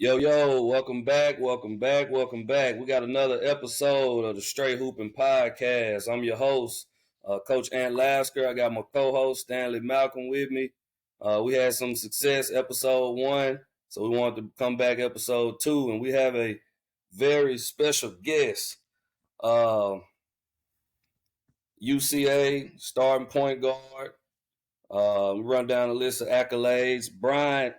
Yo, welcome back. We got another episode of the Straight Hoopin Podcast. I'm your host, Coach Ant Lasker. I got my co-host, Stanley Malcom, with me. We had some success episode 1, so we wanted to come back episode 2, and we have a very special guest, UCA starting point guard. We run down a list of accolades. Bryant,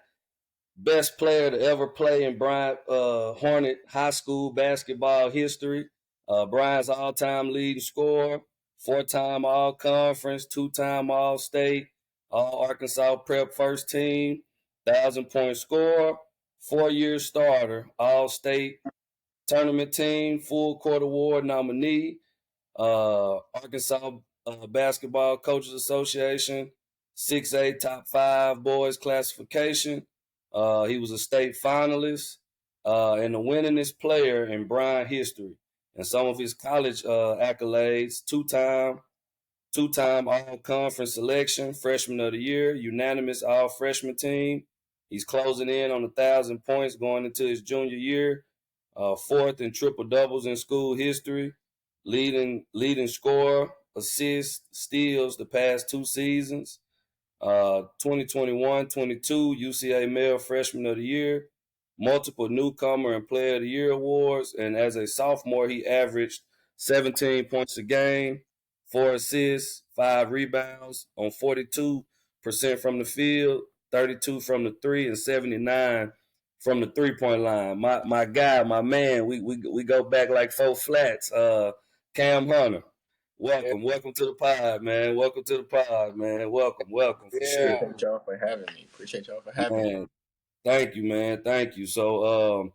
best player to ever play in Bryant Hornet high school basketball history. Bryant's all-time leading scorer, 4-time all-conference, 2-time all-state, all-Arkansas prep first team, 1,000-point scorer, 4-year starter, all-state tournament team, full court award nominee, Arkansas Basketball Coaches Association, 6A top 5 boys classification. He was a state finalist and the winningest player in Bryant history. And some of his college accolades: two-time all-conference selection, freshman of the year, unanimous all-freshman team. He's closing in on 1,000 points going into his junior year. Fourth in triple doubles in school history, leading scorer, assists, steals the past 2 seasons. 2021-22 UCA Male Freshman of the Year, multiple Newcomer and Player of the Year awards, and as a sophomore, he averaged 17 points a game, 4 assists, 5 rebounds on 42% from the field, 32 from the 3, and 79 from the 3-point line. My guy, my man, we go back like 4 flats. Cam Hunter. Welcome to the pod, man. Welcome for sure. Appreciate y'all for having me. Thank you, man. Thank you. So,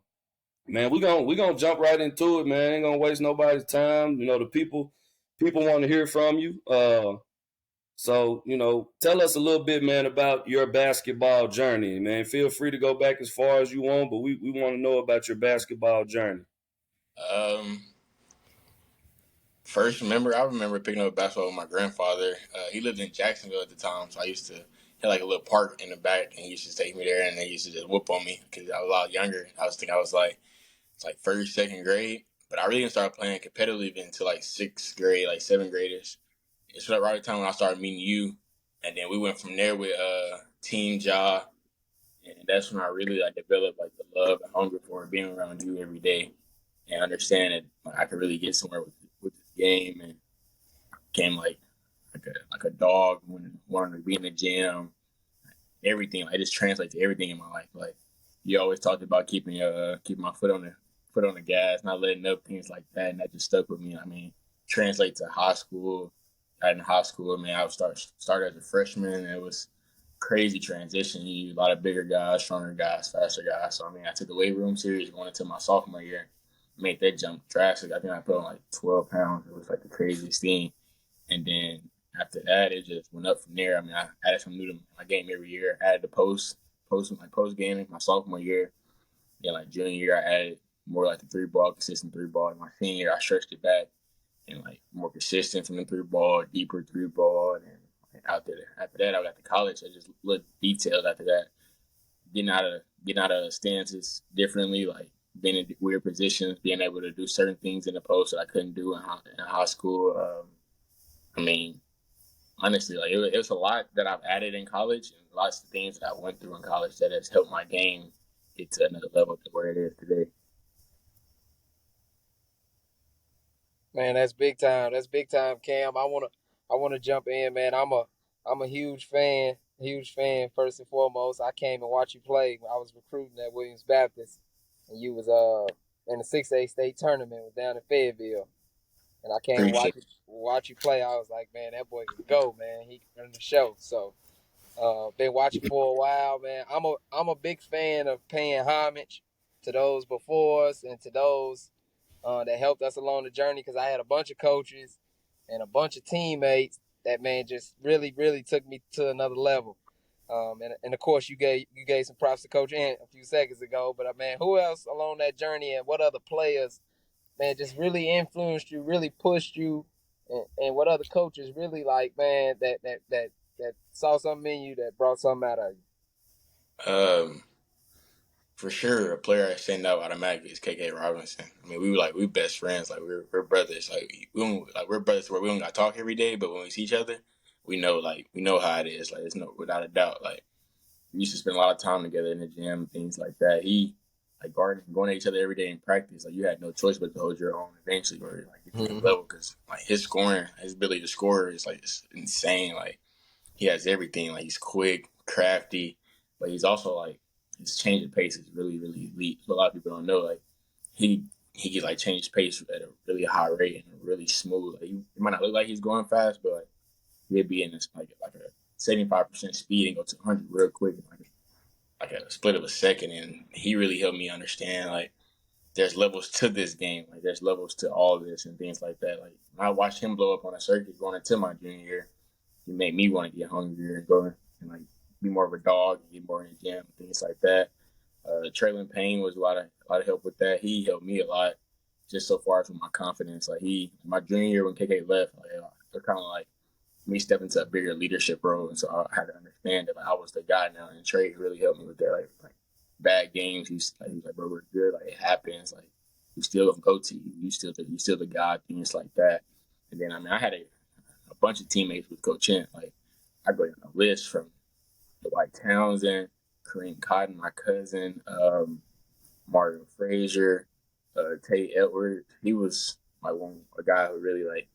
man, we gonna jump right into it, man. Ain't gonna waste nobody's time. You know, the people want to hear from you. So tell us a little bit, man, about your basketball journey, man. Feel free to go back as far as you want, but we want to know about your basketball journey. First, I remember picking up basketball with my grandfather. He lived in Jacksonville at the time, so I used to have like a little park in the back, and he used to take me there, and they used to just whoop on me because I was a lot younger. I was like, it's like first, second grade, but I really didn't start playing competitively until like 6th grade, like 7th graders. It's right at the time when I started meeting you, and then we went from there with Team Ja, and that's when I really like developed like the love and hunger for being around you every day, and understand that I could really get somewhere with this game, and became like a dog when wanting to be in the gym. Everything, like, it just translates to everything in my life. Like, you always talked about keeping my foot on the gas, not letting up, things like that, and that just stuck with me. I mean, translate to high school. In high school, I mean, I would start as a freshman, and it was crazy transition. You a lot of bigger guys, stronger guys, faster guys. So I mean, I took the weight room series going into my sophomore year, made that jump drastic. I think I put on like 12 pounds. It was like the craziest thing. And then after that, it just went up from there. I mean, I added some new to my game every year. I added the post gaming my sophomore year. Then like junior year, I added more like the 3-ball, consistent 3-ball. In my senior year, I stretched it back and like more consistent from the 3-ball, deeper 3-ball. And after that, I got to college. I just looked detailed after that. Getting out of stances differently, like being in weird positions, being able to do certain things in the post that I couldn't do in high school. I mean, honestly, like it was a lot that I've added in college, and lots of things that I went through in college that has helped my game get to another level to where it is today. Man, that's big time. That's big time, Cam. I wanna jump in, man. I'm a huge fan. Huge fan first and foremost. I came and watched you play. I was recruiting at Williams Baptist, and you was in the 6A state tournament down in Fayetteville. And I came and watch you play. I was like, man, that boy can go, man. He can run the show. So been watching for a while, man. I'm a big fan of paying homage to those before us and to those that helped us along the journey, because I had a bunch of coaches and a bunch of teammates that, man, just really, really took me to another level. And of course, you gave some props to Coach Ant a few seconds ago. But man, who else along that journey, and what other players, man, just really influenced you, really pushed you, and what other coaches really, like, man, that saw something in you that brought something out of you? For sure, a player that stand out automatically is KK Robinson. I mean, we best friends. Like we're brothers. We're brothers where we don't got to talk every day, but when we see each other, we know how it is. Like it's no without a doubt. Like we used to spend a lot of time together in the gym and things like that. He like guarding, going at each other every day in practice. Like you had no choice but to hold your own eventually, or like get to the level because like his scoring, his ability to score is like it's insane. Like he has everything. Like he's quick, crafty, but he's also like his change of pace is really, really elite. So a lot of people don't know. Like he can like change pace at a really high rate and really smooth. Like he might not look like he's going fast, but like, he'd be in this like a 75% speed and go to 100 real quick, like a split of a second. And he really helped me understand like there's levels to this game. Like there's levels to all this and things like that. Like when I watched him blow up on a circuit going into my junior year, he made me want to get hungrier and go and like be more of a dog and get more in the gym, things like that. Traylon Payne was a lot of help with that. He helped me a lot, just so far as with my confidence. Like my junior year when KK left, like they're kind of like me stepping into a bigger leadership role, and so I had to understand that like I was the guy now. And Trey really helped me with that. Like bad games, he's like, bro, we're good. Like it happens. Like we still gonna go to you. You still the guy. Things like that. And then I mean I had a bunch of teammates with Coach Ant. Like I go down a list from Dwight Townsend, Kareem Cotton, my cousin, Mario Frazier, Tate Edwards. He was a guy who really like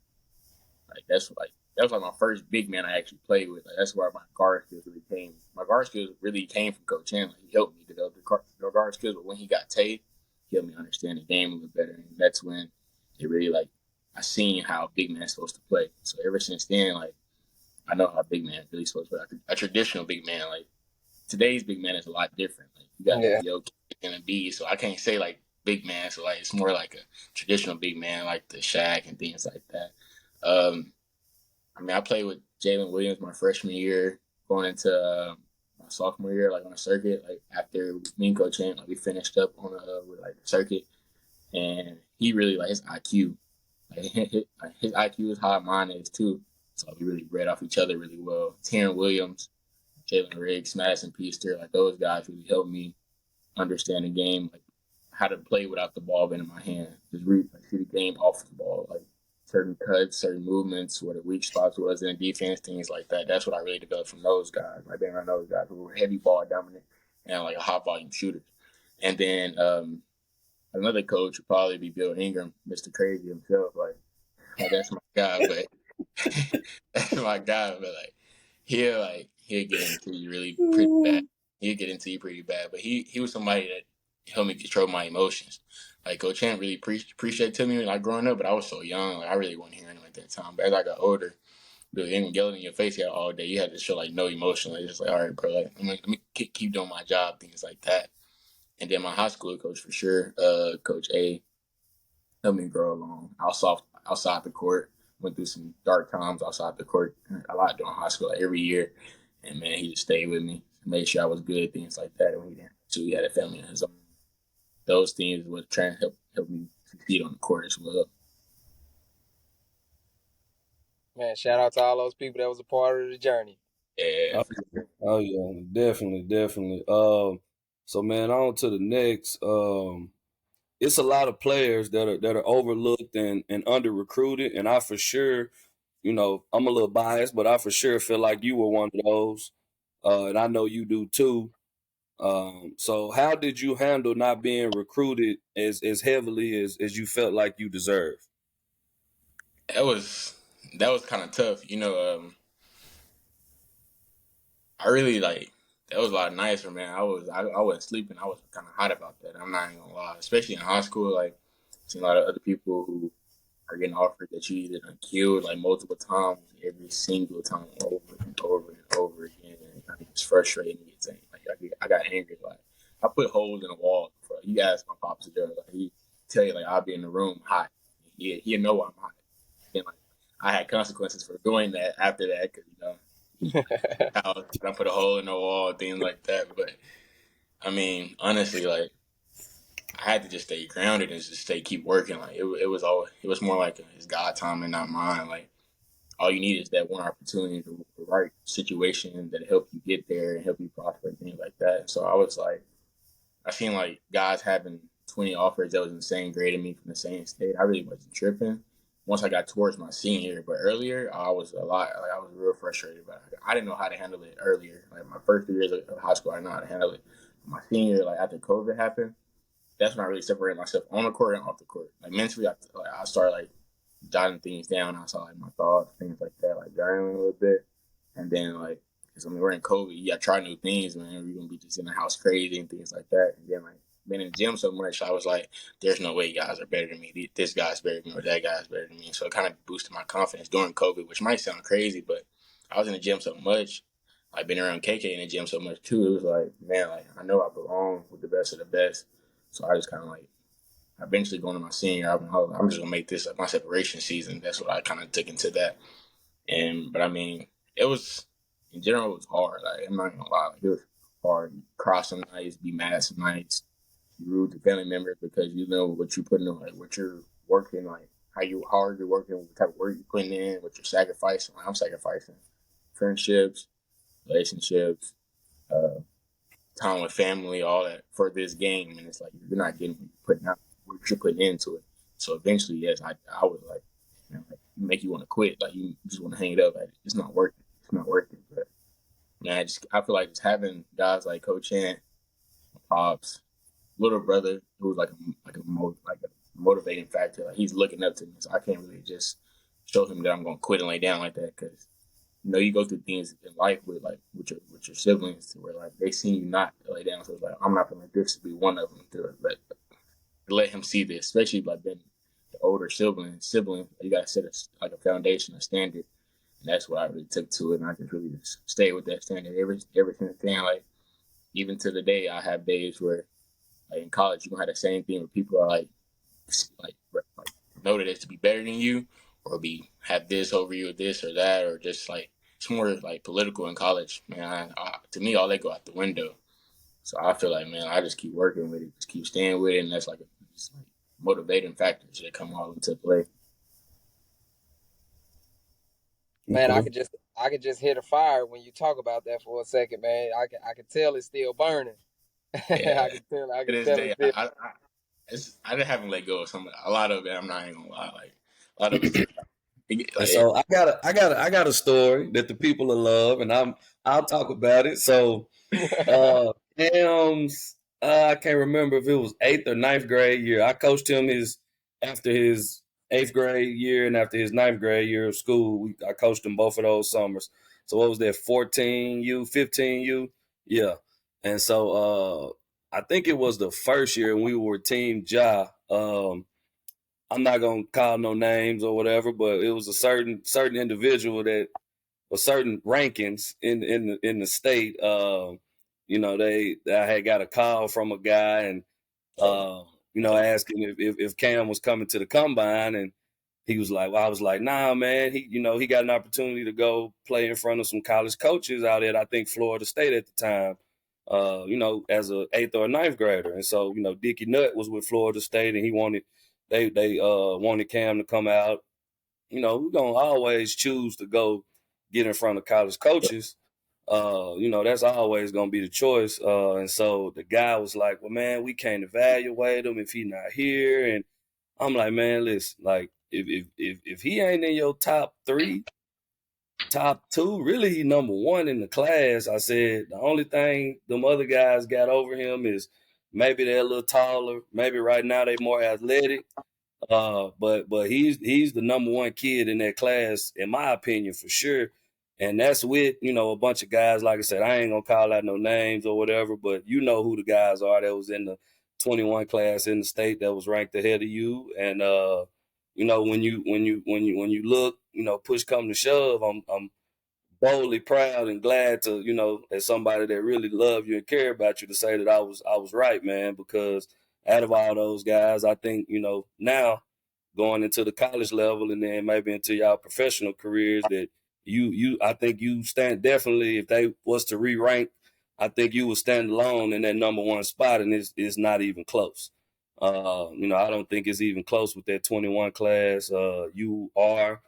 that was like my first big man I actually played with. Like that's where my guard skills really came. My guard skills really came from Coach Ant. Like, he helped me develop the guard skills, but when he got Tate, he helped me understand the game a little better, and that's when it really like I seen how a big man's supposed to play. So ever since then, like I know how a big man really supposed to play. Like a traditional big man, like today's big man is a lot different. Like you got the Yo and a B, so I can't say like big man. So like it's more like a traditional big man, like the Shaq and things like that. I mean, I played with Jalen Williams my freshman year, going into my sophomore year, like on a circuit. Like after me and Coach Ant, like we finished up on with like the circuit, and he really like his IQ. Like his IQ is high, mine is too. So we really read off each other really well. Taryn Williams, Jalen Riggs, Madison Peaster, like those guys really helped me understand the game, like how to play without the ball being in my hand. Just see the game off the ball, like certain cuts, certain movements, what the weak spots was in the defense, things like that. That's what I really developed from those guys. Like being around those guys who were heavy ball dominant and like a high volume shooters. And then another coach would probably be Bill Ingram, Mr. Crazy himself. Like that's my guy, but that's my guy. But like he'll get into you really pretty bad. He'll get into you pretty bad. But he was somebody that helped me control my emotions. Like Coach Champ really appreciated to me like growing up, but I was so young, like I really wasn't hearing him at that time. But as I got older, Bill Ingram yelling in your face here all day, you had to show like no emotion. Like just like, all right, bro, like let me keep doing my job, things like that. And then my high school coach for sure, Coach A, helped me grow along outside the court. Went through some dark times outside the court a lot during high school, like every year. And man, he just stayed with me, made sure I was good, things like that. And he had a family of his own. Those things was trying to help me succeed on the court as well. Man, shout out to all those people that was a part of the journey. Yeah. Oh yeah, definitely. So man, on to the next. It's a lot of players that are overlooked and under recruited, and I for sure, I'm a little biased, but I for sure feel like you were one of those, and I know you do too. So how did you handle not being recruited as heavily as you felt like you deserved? That was kind of tough. I really that was a lot nicer, man. I wasn't sleeping. I was kind of hot about that. I'm not even gonna lie. Especially in high school, like seeing a lot of other people who are getting offered that you either done killed like multiple times, every single time, over and over and over again, and it kind of gets frustrating. Like I got angry. Like I put holes in the wall. Bro. You ask my pops to do it. Like he tell you like I'll be in the room hot. He know I'm hot. And like I had consequences for doing that after that because I put a hole in the wall, things like that. But I mean, honestly, like I had to just stay grounded and just keep working. Like it was more like it's God time and not mine. Like all you need is that one opportunity, the right situation that help you get there and help you prosper and things like that. So I was like, I seen like guys having 20 offers that was in the same grade as me from the same state. I really wasn't tripping once I got towards my senior year. But earlier, I was I was real frustrated. But I didn't know how to handle it earlier. Like my first 3 years of high school, I didn't know how to handle it. My senior year, like after COVID happened, that's when I really separated myself on the court and off the court. Like mentally, I started like jotting things down. I saw like my thoughts, things like that, like journaling a little bit, and then like, because I mean we're in COVID, you gotta try new things, man. We're gonna be just in the house crazy and things like that. And then like been in the gym so much, I was like, there's no way guys are better than me. This guy's better than me, or that guy's better than me. So it kind of boosted my confidence during COVID, which might sound crazy, but I was in the gym so much. I've been around KK in the gym so much too. It was like, man, like I know I belong with the best of the best. So I just kind of like eventually going to my senior, I'm just gonna make this my separation season. That's what I kind of took into that. But I mean, it was in general it was hard. Like I'm not gonna lie, like, it was hard. You cross some nights, be mad some nights, you rude to family members because you know what you're putting in, like what you're working, like how hard you're working, what type of work you're putting in, what you're sacrificing. Like, I'm sacrificing friendships, relationships, uh, time with family, all that for this game, and it's like you're not getting putting out what you're putting into it. So eventually, yes, I was like, like make you want to quit, like you just want to hang it up. Like, it's not working. It's not working. But man, I feel like just having guys like Coach Ant, Pops, little brother, who was like a motivating factor. Like he's looking up to me, so I can't really just show him that I'm gonna quit and lay down like that because you go through things in life with your siblings where like they see you not lay down. So it's like I'm not gonna let this be one of them to let him see this, especially like being the older sibling. You gotta set a foundation, a standard, and that's what I really took to it. And I just really just stayed with that standard ever since then. Like even to the day, I have days where like in college, you gonna have the same thing where people are like noted as to be better than you or have this over you or this or that or just like it's more like political in college, man. To me, all they go out the window. So I feel like, man, I just keep working with it, just keep staying with it, and that's like motivating factors that come all into play. Man, I could just hear the fire when you talk about that for a second, man. I can tell it's still burning. Yeah, I to can this tell day, it's still. I just haven't let go of a lot of it. I'm not even gonna lie, like a lot of it's And so I got a story that the people will love, and I'll talk about it. So Cam's I can't remember if it was 8th or 9th grade year. I coached him after his 8th grade year and after his 9th grade year of school. I coached him both of those summers. So what was that? 14U, 15U, yeah. And so I think it was the first year, and we were Team Ja. I'm not gonna call no names or whatever, but it was a certain individual that or certain rankings in the state. I had got a call from a guy and asking if Cam was coming to the combine, and he was like, well, I was like, nah, man. He got an opportunity to go play in front of some college coaches out at I think Florida State at the time. As a 8th or 9th grader, and so Dickie Nutt was with Florida State, and he wanted they wanted Cam to come out. We're gonna always choose to go get in front of college coaches. That's always gonna be the choice. And so the guy was like, well, man, we can't evaluate him if he's not here. And I'm like, man, listen, like if he ain't in your top 3, top 2, really he number 1 in the class. I said the only thing them other guys got over him is maybe they're a little taller, maybe right now they more athletic. But he's the number 1 kid in that class, in my opinion, for sure. And that's with, a bunch of guys. Like I said, I ain't gonna call out no names or whatever, but you know who the guys are that was in the 21 class in the state that was ranked ahead of you. And when you look, push come to shove, I'm boldly proud and glad to, as somebody that really love you and care about you, to say that I was right, man, because out of all those guys, I think, now going into the college level and then maybe into y'all professional careers that I think you stand definitely, if they was to re-rank, I think you would stand alone in that number 1 spot, and it's not even close. I don't think it's even close with that 21 class. You are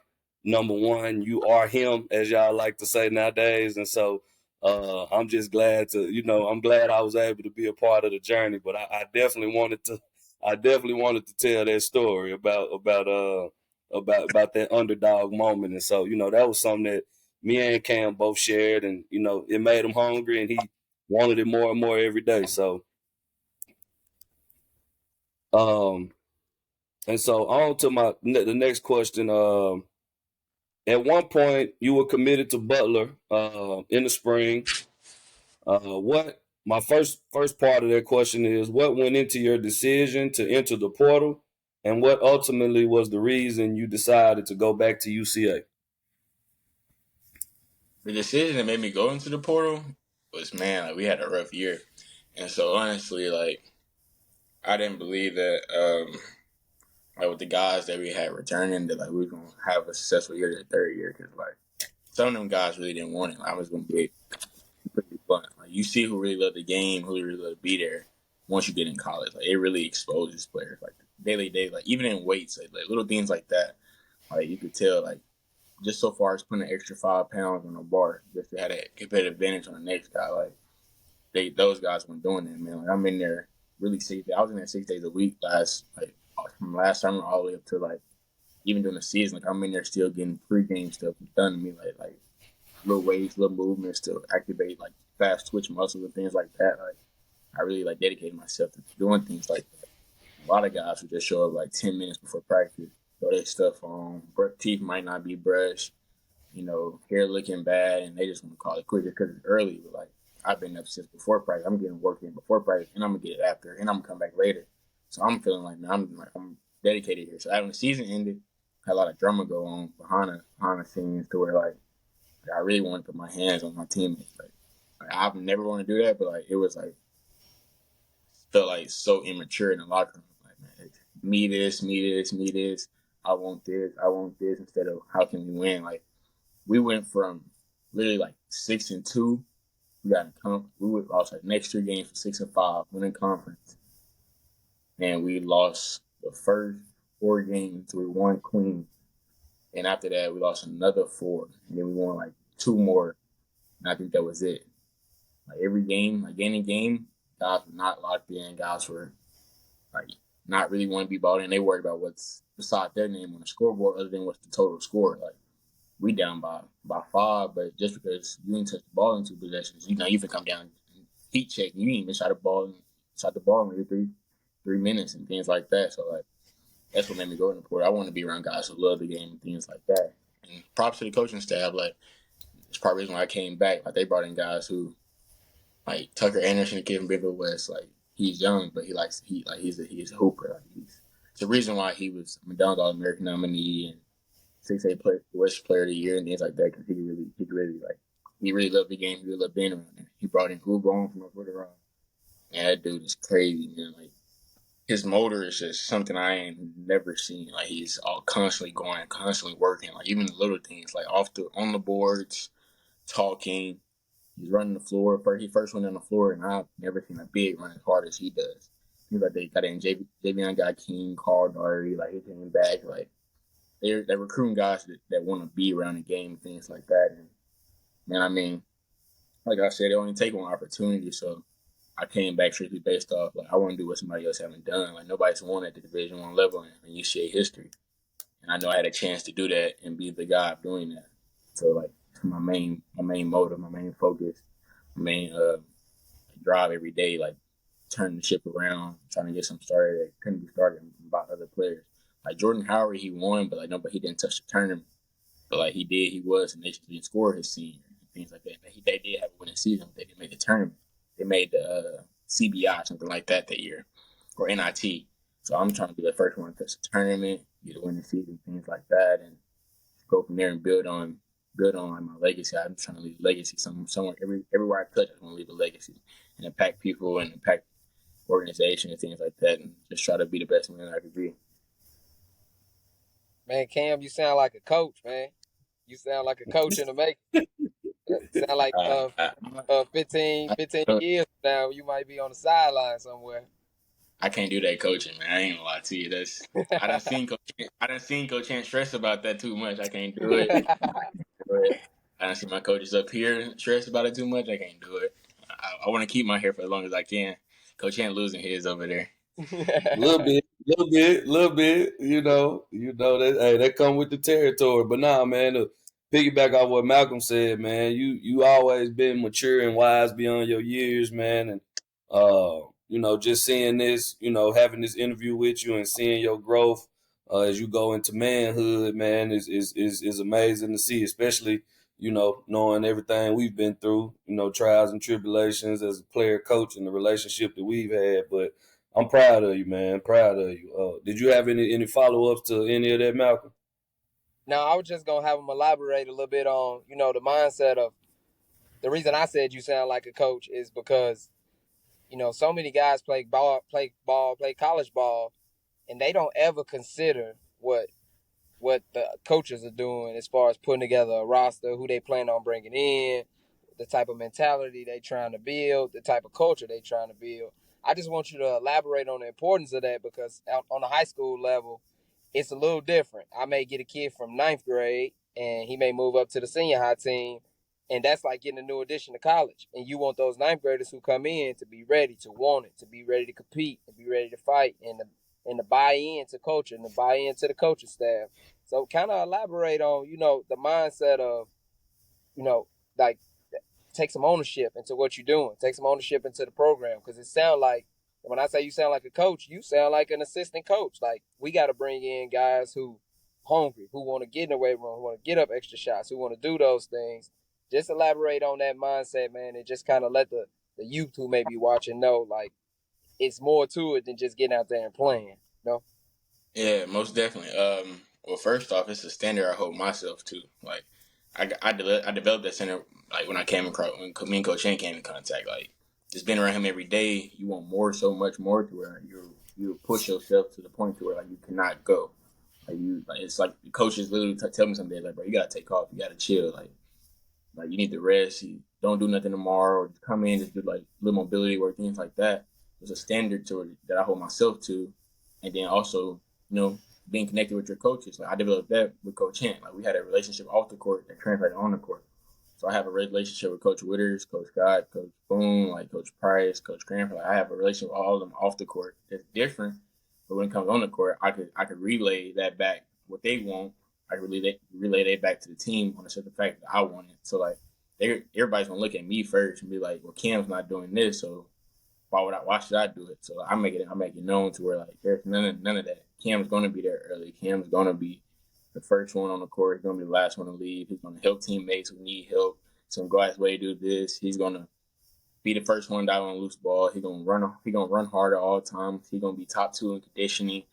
number 1. You are him, as y'all like to say nowadays. And so I'm just glad I'm glad I was able to be a part of the journey. But I definitely wanted to tell that story about that underdog moment. And so, that was something that me and Cam both shared, and it made him hungry, and he wanted it more and more every day. So, and so on to the next question. At one point, you were committed to Butler in the spring. What my first part of that question is, what went into your decision to enter the portal, and what ultimately was the reason you decided to go back to UCA? The decision that made me go into the portal was, man, like we had a rough year, and so honestly, like I didn't believe that like with the guys that we had returning that like we were gonna have a successful year the third year, because like some of them guys really didn't want it. Like, I was gonna be pretty blunt. Like you see who really love the game, who really love to be there. Once you get in college, like it really exposes players. Like daily, like even in weights, like little things like that. Like you could tell, like just so far as putting an extra 5 pounds on a bar just to have a competitive advantage on the next guy. Like those guys weren't doing that, man. Like I'm in there really 6 days. I was in there 6 days a week from last summer all the way up to like even during the season. Like I'm in there still getting pregame stuff done to me, like little weights, little movements to activate like fast twitch muscles and things like that. Like I really like dedicated myself to doing things like that. A lot of guys would just show up like 10 minutes before practice, throw their stuff on, teeth might not be brushed, hair looking bad, and they just want to call it quit because it's early. But like I've been up since before practice. I'm getting work in before practice, and I'm gonna get it after, and I'm gonna come back later. So I'm feeling like, man, I'm dedicated here. So when the season ended, I had a lot of drama go on behind the scenes to where like I really wanted to put my hands on my teammates. Like I've never wanted to do that, but like it was like felt like so immature in the locker room. Like, man, it's me this, me this, me this. I want this instead of how can we win? Like we went from literally like 6-2. We lost like next 3 games for 6-5, winning conference, and we lost the first 4 games. We won clean, and after that we lost another 4, and then we won like 2 more, and I think that was it. Like every game, like any game, guys were not locked in. Guys were like not really want to be balled in. They worried about what's beside their name on the scoreboard other than what's the total score. Like we down by 5, but just because you didn't touch the ball in 2 possessions, you can come down and heat check. You didn't even shot the ball in maybe 3 minutes and things like that. So like that's what made me go in the port. I want to be around guys who love the game and things like that. And props to the coaching staff. Like it's part of the reason why I came back. Like they brought in guys who like Tucker Anderson and Kevin Bigger West. Like he's young, but he's a hooper. Like it's the reason why he was a McDonald's All-American nominee and 6A West Player of the Year and things like that, because he really loved the game. He really loved being around there. He brought in Drew Brown from North Florida. And that dude is crazy, man. Like his motor is just something I ain't never seen. Like he's all constantly going, constantly working. Like even the little things, like on the boards, talking. He's running the floor. He first went on the floor, and I've never seen a big run as hard as he does. He's like they got in Javion got King, Carl Doherty, like he came back. Like they're recruiting guys that want to be around the game and things like that. And man, I mean, like I said, it only take one opportunity. So I came back strictly based off like I want to do what somebody else haven't done. Like nobody's won at the Division I level in UCA history, and I know I had a chance to do that and be the guy doing that. So like my main motive, my main focus, my main drive every day, like turning the ship around, trying to get some started that couldn't be started by other players. Like Jordan Howard, he won, but he didn't touch the tournament. But like he was, and they didn't score his senior and things like that. They did have a winning season, but they didn't make the tournament. They made the CBI, something like that year, or NIT. So I'm trying to be the first one to touch the tournament, get a winning season, things like that, and go from there and build on my legacy. I'm trying to leave a legacy somewhere. Everywhere I touch, I want to leave a legacy and impact people and impact organization and things like that, and just try to be the best man I could be. Man, Cam, you sound like a coach, man. You sound like a coach in the making. Sound like 15 years from now, you might be on the sideline somewhere. I can't do that coaching, man. I ain't gonna lie to you. I done seen Coach Ant stress about that too much. I can't do it. I don't see my coaches up here stressed about it too much. I can't do it. I want to keep my hair for as long as I can. Coach ain't losing his over there. Little bit. That hey, that come with the territory. But nah, man, to piggyback off what Malcolm said, man, you always been mature and wise beyond your years, man, and just seeing this, having this interview with you and seeing your growth as you go into manhood, man, is amazing to see, especially knowing everything we've been through, trials and tribulations as a player, coach, and the relationship that we've had, but. I'm proud of you, man. Proud of you. Did you have any follow ups to any of that, Malcolm? No, I was just gonna have him elaborate a little bit on, the mindset of the reason I said you sound like a coach is because, so many guys play college ball, and they don't ever consider what the coaches are doing as far as putting together a roster, who they plan on bringing in, the type of mentality they trying to build, the type of culture they trying to build. I just want you to elaborate on the importance of that because on the high school level, it's a little different. I may get a kid from ninth grade and he may move up to the senior high team, and that's like getting a new addition to college. And you want those ninth graders who come in to be ready, to want it, to be ready to compete, to be ready to fight, and to buy in to culture and to buy into the coaching staff. So kind of elaborate on, the mindset of, like take some ownership into what you're doing. Take some ownership into the program because it sounds like, when I say you sound like a coach, you sound like an assistant coach. Like, we got to bring in guys who hungry, who want to get in the weight room, who want to get up extra shots, who want to do those things. Just elaborate on that mindset, man, and just kind of let the youth who may be watching know, like, it's more to it than just getting out there and playing, Yeah, most definitely. Well, first off, it's a standard I hold myself to. Like, I developed that center like when I came across when me and Coach Shane came in contact. Like, just being around him every day, you want more, so much more to where you push yourself to the point to where like you cannot go. Like it's like the coaches literally tell me some days like, bro, you gotta take off, you gotta chill, like you need to rest, you don't do nothing tomorrow, or just come in, just do like little mobility work, things like that. There's a standard to it that I hold myself to, and then also being connected with your coaches. Like I developed that with Coach Hint. Like we had a relationship off the court that translated on the court. So I have a relationship with Coach Witters, Coach Scott, Coach Boone, like Coach Price, Coach Cranford. Like I have a relationship with all of them off the court. It's different, but when it comes on the court, I could relay that back what they want. I could relay that back to the team on a certain fact that I want it. So like everybody's gonna look at me first and be like, well, Cam's not doing this, so why should I do it? So I make it known to where like there's none of that. Cam's gonna be there early. Cam's gonna be the first one on the court. He's gonna be the last one to leave. He's gonna help teammates who need help. He's gonna go out his way to do this. He's gonna be the first one down on loose ball. He's gonna run harder all the time. He's gonna be top 2 in conditioning.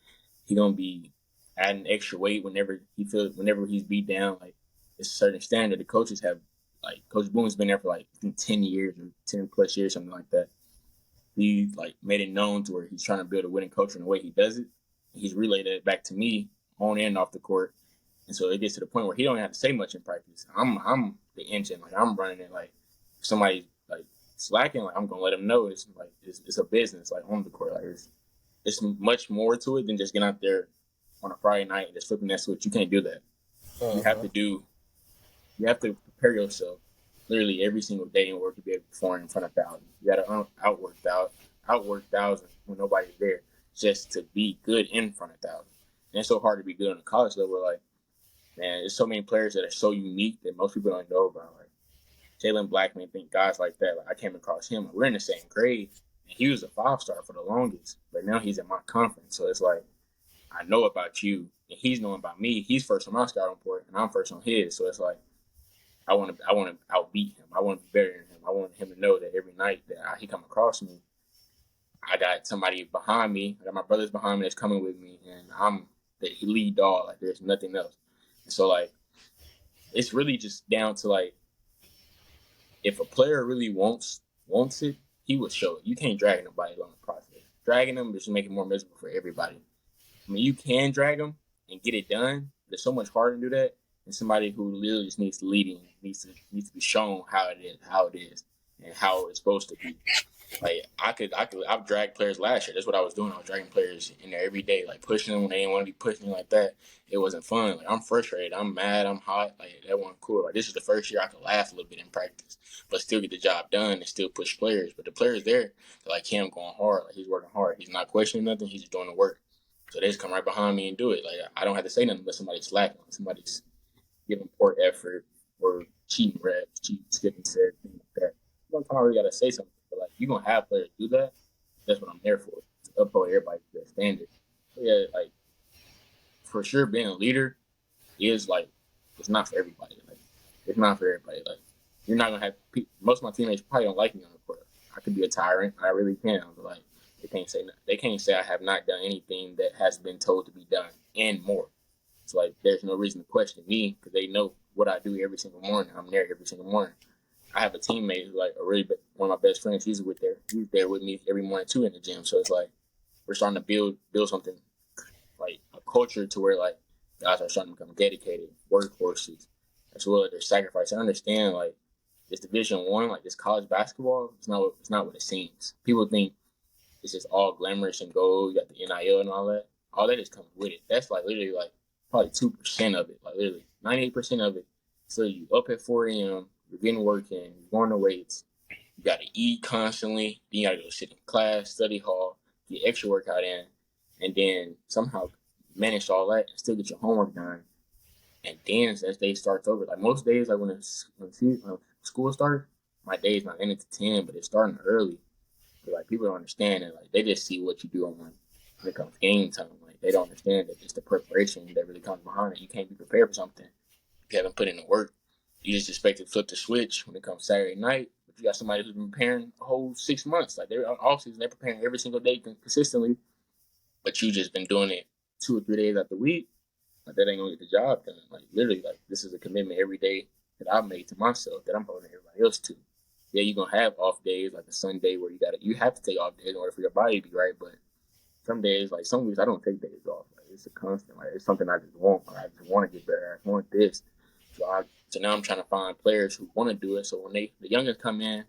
He's gonna be adding extra weight whenever he's beat down. Like it's a certain standard the coaches have. Like Coach Boone's been there for like 10 years or 10 plus years, something like that. He like made it known to where he's trying to build a winning culture in the way he does it. He's relayed it back to me on and off the court. And so it gets to the point where he don't have to say much in practice. I'm the engine. Like I'm running it. Like if somebody's like slacking, like I'm gonna let them know it's like it's a business. Like on the court, like it's much more to it than just getting out there on a Friday night and just flipping that switch. You can't do that. Uh-huh. You have to prepare yourself literally every single day in order to be able to perform in front of thousands. You got to outwork thousands when nobody's there just to be good in front of thousands. And it's so hard to be good on the college level. Like, man, there's so many players that are so unique that most people don't know about. Like Jalen Blackman, think guys like that. Like I came across him. We're in the same grade, and he was a 5-star for the longest. But now he's in my conference, so it's like I know about you, and he's knowing about me. He's first on my scouting report, and I'm first on his. So it's like I want to outbeat him. I want to be better than him. I want him to know that every night that he come across me, I got somebody behind me. I got my brothers behind me that's coming with me, and I'm the lead dog. Like there's nothing else. And so like, it's really just down to like, if a player really wants it, he will show it. You can't drag nobody along the process. Dragging them is just making it more miserable for everybody. I mean, you can drag them and get it done. But it's so much harder to do that than somebody who literally just needs to lead in, needs to be shown how it is, and how it's supposed to be. Like I've dragged players last year. That's what I was doing. I was dragging players in there every day, like pushing them when they didn't want to be pushing like that. It wasn't fun. Like I'm frustrated. I'm mad. I'm hot. Like that wasn't cool. Like this is the first year I could laugh a little bit in practice, but still get the job done and still push players. But the players there, they're like him going hard. Like he's working hard. He's not questioning nothing. He's just doing the work. So they just come right behind me and do it. Like I don't have to say nothing, but somebody's slacking. Somebody's giving poor effort or cheating reps, cheating skipping sets, things like that. Sometimes I really gotta say something. But like you're gonna have players do that. That's what I'm there for. To uphold everybody's standard. So yeah, like for sure being a leader is like it's not for everybody. Like it's not for everybody. Like you're not gonna have most of my teammates probably don't like me on the court. I could be a tyrant. I really can. But like they can't say I have not done anything that has been told to be done and more. It's like there's no reason to question me because they know what I do every single morning. I'm there every single morning. I have a teammate who's like one of my best friends. He's there with me every morning too in the gym. So it's like we're starting to build something like a culture to where like guys are starting to become dedicated workhorses as well as their sacrifice. I understand like this Division 1, like this college basketball, it's not what it seems. People think it's just all glamorous and gold. You got the NIL and all that. All that just comes with it. That's like literally like probably 2% of it. Like literally 98% of it. So you up at 4 a.m. You're getting work in. You're going to weights. You got to eat constantly. Then you got to go sit in class, study hall, get extra workout in, and then somehow manage all that and still get your homework done. And then as day starts over, like most days, like when school starts, my day is not ending to 10, but it's starting early. But like people don't understand it. Like they just see what you do on when it comes game time. Like they don't understand that it's the preparation that really comes behind it. You can't be prepared for something if you haven't put in the work. You just expect to flip the switch when it comes Saturday night. But you got somebody who's been preparing a whole 6 months. Like they're off season, they're preparing every single day consistently. But you just been doing it 2 or 3 days out the week. Like that ain't gonna get the job done. Like literally, like this is a commitment every day that I've made to myself that I'm holding everybody else to. Yeah, you're gonna have off days like a Sunday where you have to take off days in order for your body to be right. But some days, like some weeks, I don't take days off. Like it's a constant. Like it's something I just want. Like, I just want to get better. I want this. So now I'm trying to find players who want to do it. So when the youngins come in,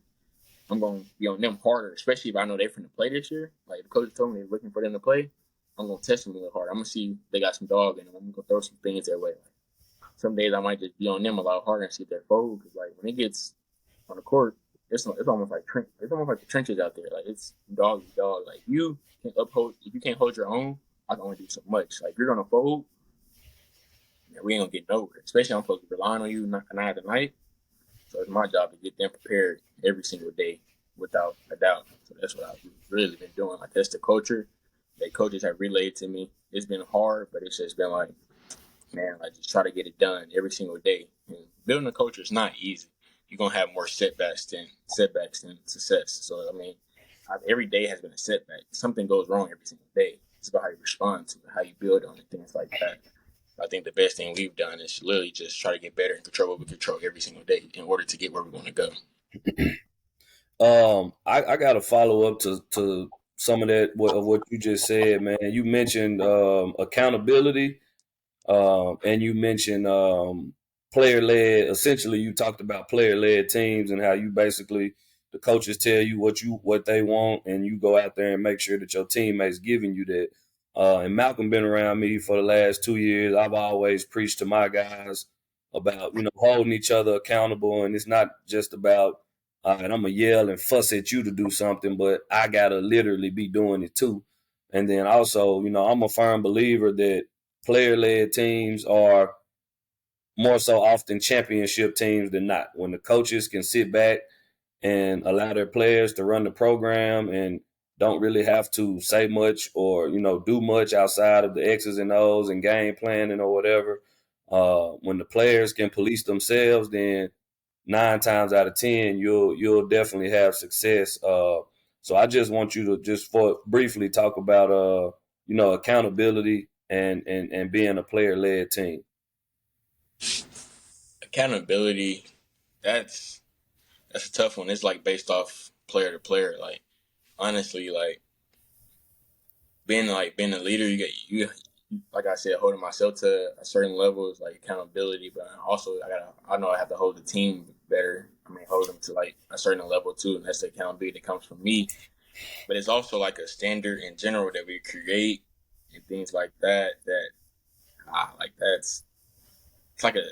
I'm gonna be on them harder, especially if I know they're finna play this year. Like the coach told me they're looking for them to play. I'm gonna test them a little harder. I'm gonna see if they got some dog in them. I'm gonna throw some things their way. Like, some days I might just be on them a lot harder and see if they're fold. Because like when it gets on the court, it's almost like the trenches out there. Like it's dog eat dog. Like you can if you can't hold your own, I can only do so much. Like if you're gonna fold, we ain't gonna get nowhere. Especially I'm supposed to rely on you night after night. So it's my job to get them prepared every single day without a doubt. So that's what I've really been doing. Like that's the culture that coaches have relayed to me. It's been hard, but it's just been like, man, like just try to get it done every single day. And building a culture is not easy. You're gonna have more setbacks than success. So I mean, every day has been a setback. Something goes wrong every single day. It's about how you respond to it, how you build on it, things like that. I think the best thing we've done is literally just try to get better and control what we control every single day in order to get where we want to go. I got to follow up to some of that of what you just said, man. You mentioned accountability, and you mentioned player led. Essentially, you talked about player led teams and how you basically the coaches tell you what they want, and you go out there and make sure that your teammates giving you that. And Malcolm been around me for the last 2 years. I've always preached to my guys about holding each other accountable, and it's not just about and I'm gonna yell and fuss at you to do something, but I gotta literally be doing it too. And then also, I'm a firm believer that player-led teams are more so often championship teams than not. When the coaches can sit back and allow their players to run the program and don't really have to say much or do much outside of the X's and O's and game planning or whatever. When the players can police themselves, then 9 times out of 10 you'll definitely have success. So I just want you to just for briefly talk about accountability and being a player-led team. Accountability, that's a tough one. It's like based off player to player. Like honestly, like being a leader, you like I said, holding myself to a certain level is like accountability. But also I know I have to hold the team better hold them to like a certain level too, and that's the accountability that comes from me. But it's also like a standard in general that we create and things like that. Like it's like a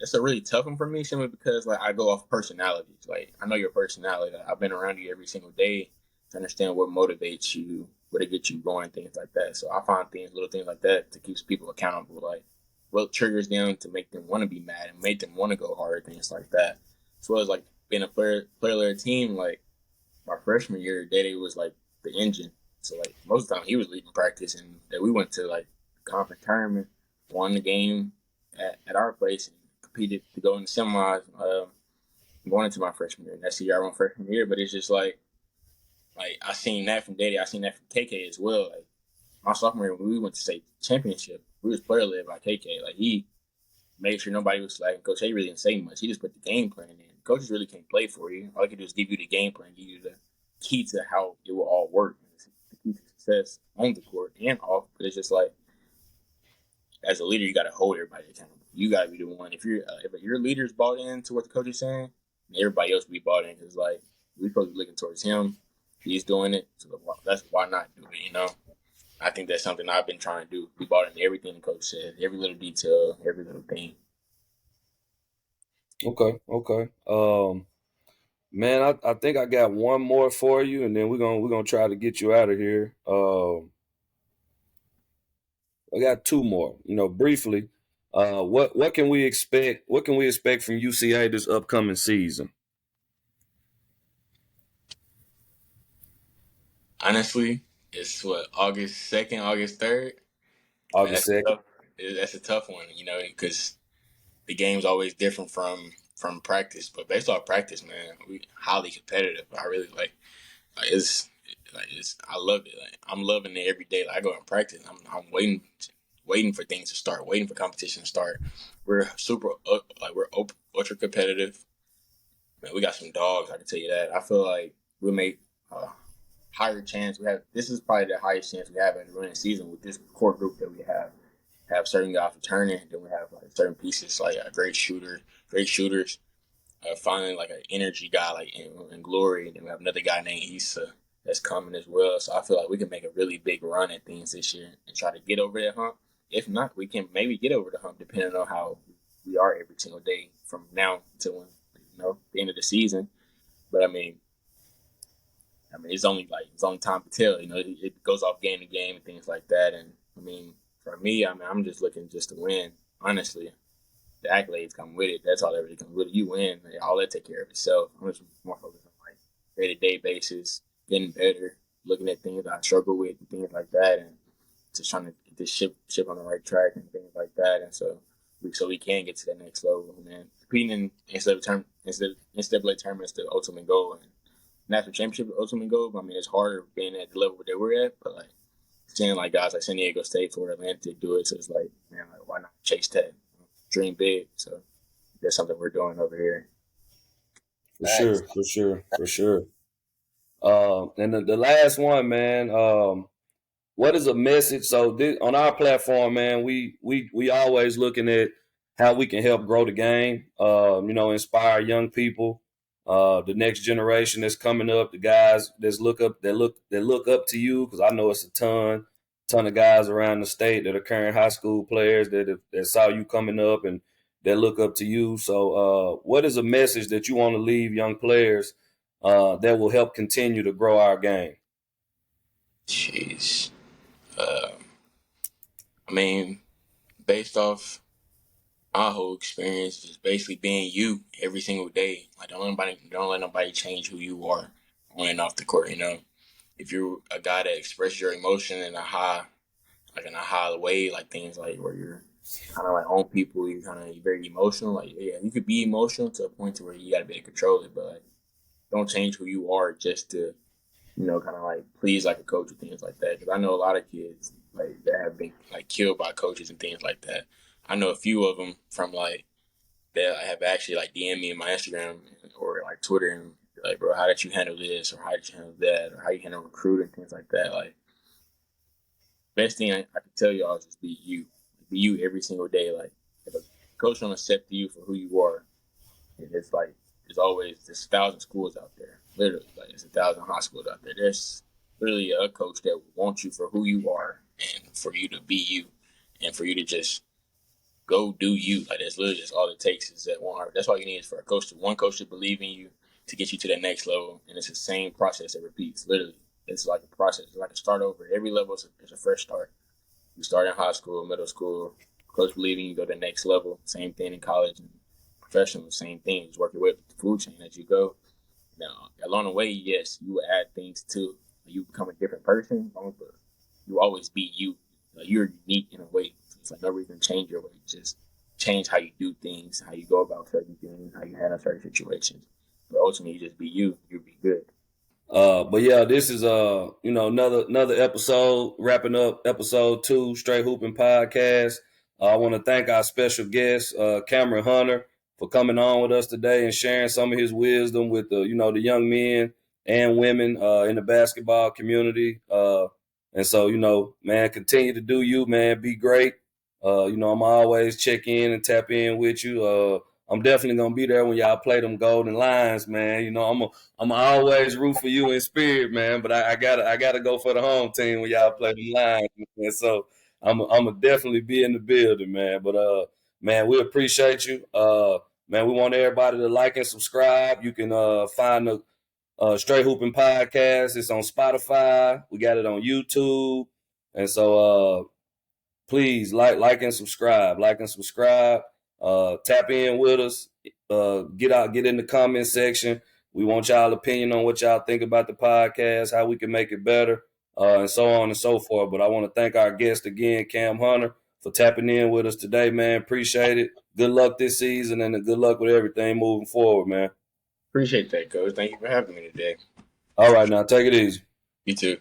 it's a really tough one for me simply because like I go off personalities. Like I know your personality. Like, I've been around you every single day to understand what motivates you, what to get you going, things like that. So I find little things like that to keep people accountable. Like what triggers them to make them want to be mad and make them want to go hard, things like that. As well as like being a player team. Like my freshman year, Dede was like the engine. So like most of the time he was leading practice, and that we went to like the conference tournament, won the game at our place, and competed to go in the semis. Going into my freshman year, and that's the year I won freshman year. But it's just like I seen that from Dede, I seen that from KK as well. Like my sophomore year when we went to state championship, we was player led by KK. Like he made sure nobody was slacking. Coach A really didn't say much. He just put the game plan in. Coaches really can't play for you. All he can do is give you the game plan, give you the key to how it will all work. It's the key to success on the court and off. But it's just like, as a leader, you got to hold everybody accountable. You got to be the one. If your leader's bought into what the coach is saying, everybody else will be bought in. Because like we're supposed to be looking towards him. He's doing it, so that's why not do it. You know, I think that's something I've been trying to do. Be bought in everything the coach said, every little detail, every little thing. Okay. Man, I think I got one more for you, and then we're gonna try to get you out of here. I got two more. Briefly, what can we expect? What can we expect from UCA this upcoming season? Honestly, it's what, August 2nd, August 3rd. Man, August 2nd. that's a tough one, you know, because the game's always different from practice. But based off practice, man, we highly competitive. I really it's I love it. Like I'm loving it every day. Like I go in practice, I'm waiting for things to start, waiting for competition to start. We're ultra competitive. Man, we got some dogs. I can tell you that. I feel like we'll make a higher chance. This is probably the highest chance we have at the running season with this core group that we have. Have certain guys returning, then we have like certain pieces like a great shooters. Finding like an energy guy like in Glory, and then we have another guy named Issa that's coming as well. So I feel like we can make a really big run at things this year and try to get over that hump. If not, we can maybe get over the hump depending on how we are every single day from now until the end of the season. But I mean, it's only time to tell. It goes off game to game and things like that. And I mean, for me, I'm just looking just to win. Honestly, the accolades come with it. That's all that really comes with it. You win, all that take care of itself. I'm just more focused on like day-to-day basis, getting better, looking at things I struggle with and things like that, and just trying to get this ship on the right track and things like that. And so we can get to that next level. And competing in NCAA tournament is the ultimate goal, and national championship is the ultimate goal. But I mean, it's harder being at the level that we're at, but like seeing like guys like San Diego State, Florida Atlantic do it, so it's like, man, like, why not chase that? Dream big. So that's something we're doing over here. For sure. And the last one, man. What is a message? So on our platform, man, we always looking at how we can help grow the game. Inspire young people, the next generation that's coming up, the guys that look up to you, because I know it's a ton of guys around the state that are current high school players that saw you coming up and that look up to you. So, what is a message that you want to leave young players that will help continue to grow our game? Jeez. I mean, based off my whole experience, just basically being you every single day. Like don't let nobody change who you are on and off the court. If you're a guy that expresses your emotion in a high way, like things like where you're kind of like on people, you're kind of very emotional. Like yeah, you could be emotional to a point to where you got to be able to control it, but like don't change who you are just to kind of like please like a coach or things like that. Because I know a lot of kids like that have been like killed by coaches and things like that. I know a few of them from like that have actually like DM me in my Instagram or like Twitter and be like, bro, how did you handle this, or how did you handle that, or how you handle recruiting, things like that. Like best thing I can tell y'all is just be you every single day. Like if a coach don't accept you for who you are, it's there's 1,000 schools out there. Literally, like there's 1,000 high schools out there. There's literally a coach that wants you for who you are and for you to be you and for you to just go do you. Like that's literally just all it takes is that one heart. That's all you need is for one coach to believe in you to get you to the next level. And it's the same process that repeats. Literally, it's like a process. It's like a start over. Every level is a fresh start. You start in high school, middle school, coach believing you go to the next level. Same thing in college and professional. Same thing. Just work your way up the food chain as you go. Now, along the way, yes, you will add things too. You become a different person, but you always be you. You're unique in a way. It's like no reason to change your way. Just change how you do things, how you go about certain things, how you handle certain situations. But ultimately, you just be you. You'll be good. But yeah, this is another episode, wrapping up episode 2, Straight Hoopin Podcast. I want to thank our special guest, Camren Hunter, for coming on with us today and sharing some of his wisdom with the young men and women in the basketball community. And so, man, continue to do you, man. Be great. I'm always check in and tap in with you. I'm definitely gonna be there when y'all play them Golden Lions, man. I'm always root for you in spirit, man. But I gotta go for the home team when y'all play them Lions, man. So I'm definitely be in the building, man. But man, we appreciate you. Man, we want everybody to like and subscribe. You can find the Straight Hoopin Podcast. It's on Spotify. We got it on YouTube, and so please like and subscribe. Like and subscribe. Tap in with us. Get in the comment section. We want y'all opinion on what y'all think about the podcast, how we can make it better, and so on and so forth. But I want to thank our guest again, Cam Hunter, for tapping in with us today, man. Appreciate it. Good luck this season and good luck with everything moving forward, man. Appreciate that, Coach. Thank you for having me today. All right, now take it easy. You too.